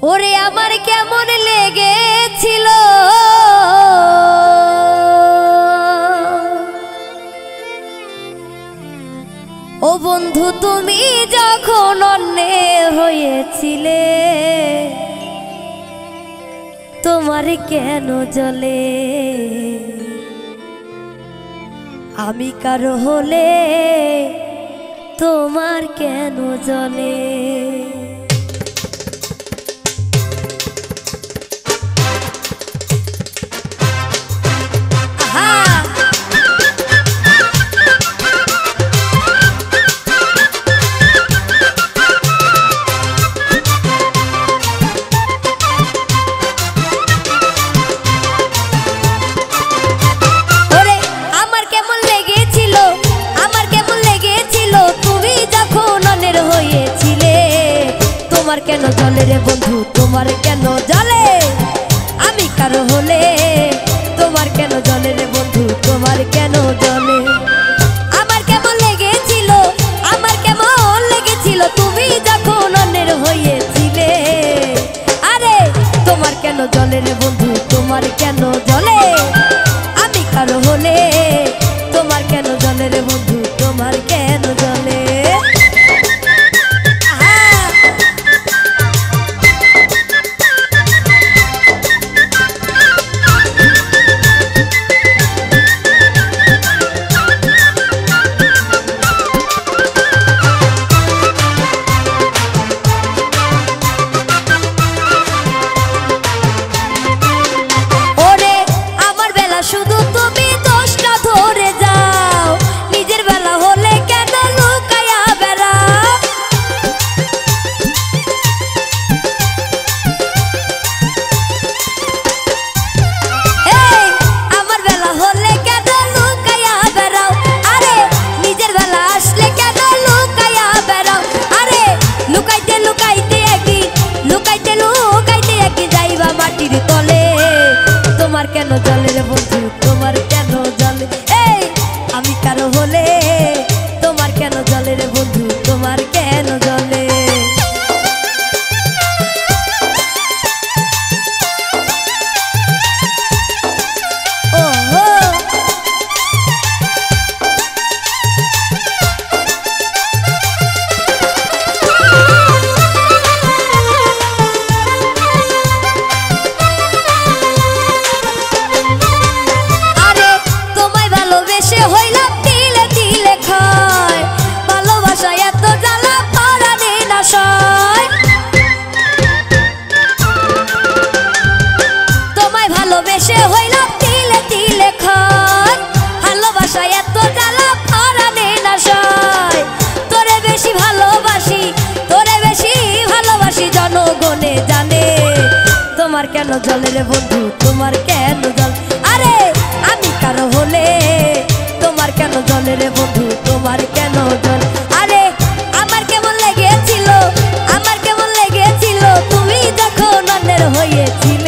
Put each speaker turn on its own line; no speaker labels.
ওরে আমার কেমন লেগেছিল ও বন্ধু তুমি যখন অন্যের হয়েছিলে তোমার কেন জ্বলে আমি কারো হলে তোমার কেন জ্বলে তোমার কেন জ্বলে রে বন্ধু তোমার কেন জ্বলে আমি কারো হলে তোমার কেন জ্বলে রে বন্ধু তোমার কেন জ্বলে আমার কেমন লেগেছিল তুমি যখন অন্যের হয়েছিলে আরে তোমার কেন জ্বলে রে বন্ধু তোমার কেন জ্বলে আমি কারো হলে তোমার কেন জ্বলে রে বন্ধু তোমার কেন জ্বলে তোমার কেন জ্বলে রে বন্ধু তোমার কেন জ্বলে এই আমি কারো হলে তোমার কেন জ্বলে রে বন্ধু তোমার কেন জ্বলে তোমার কেন জ্বলে রে বন্ধু তোমার কেন জ্বলে আরে আমি কারো হলে তোমার কেন জ্বলে রে বন্ধু তোমার কেন জ্বলে আরে আমার কেমন লেগেছিল তুমি যখন অন্যের হয়েছিল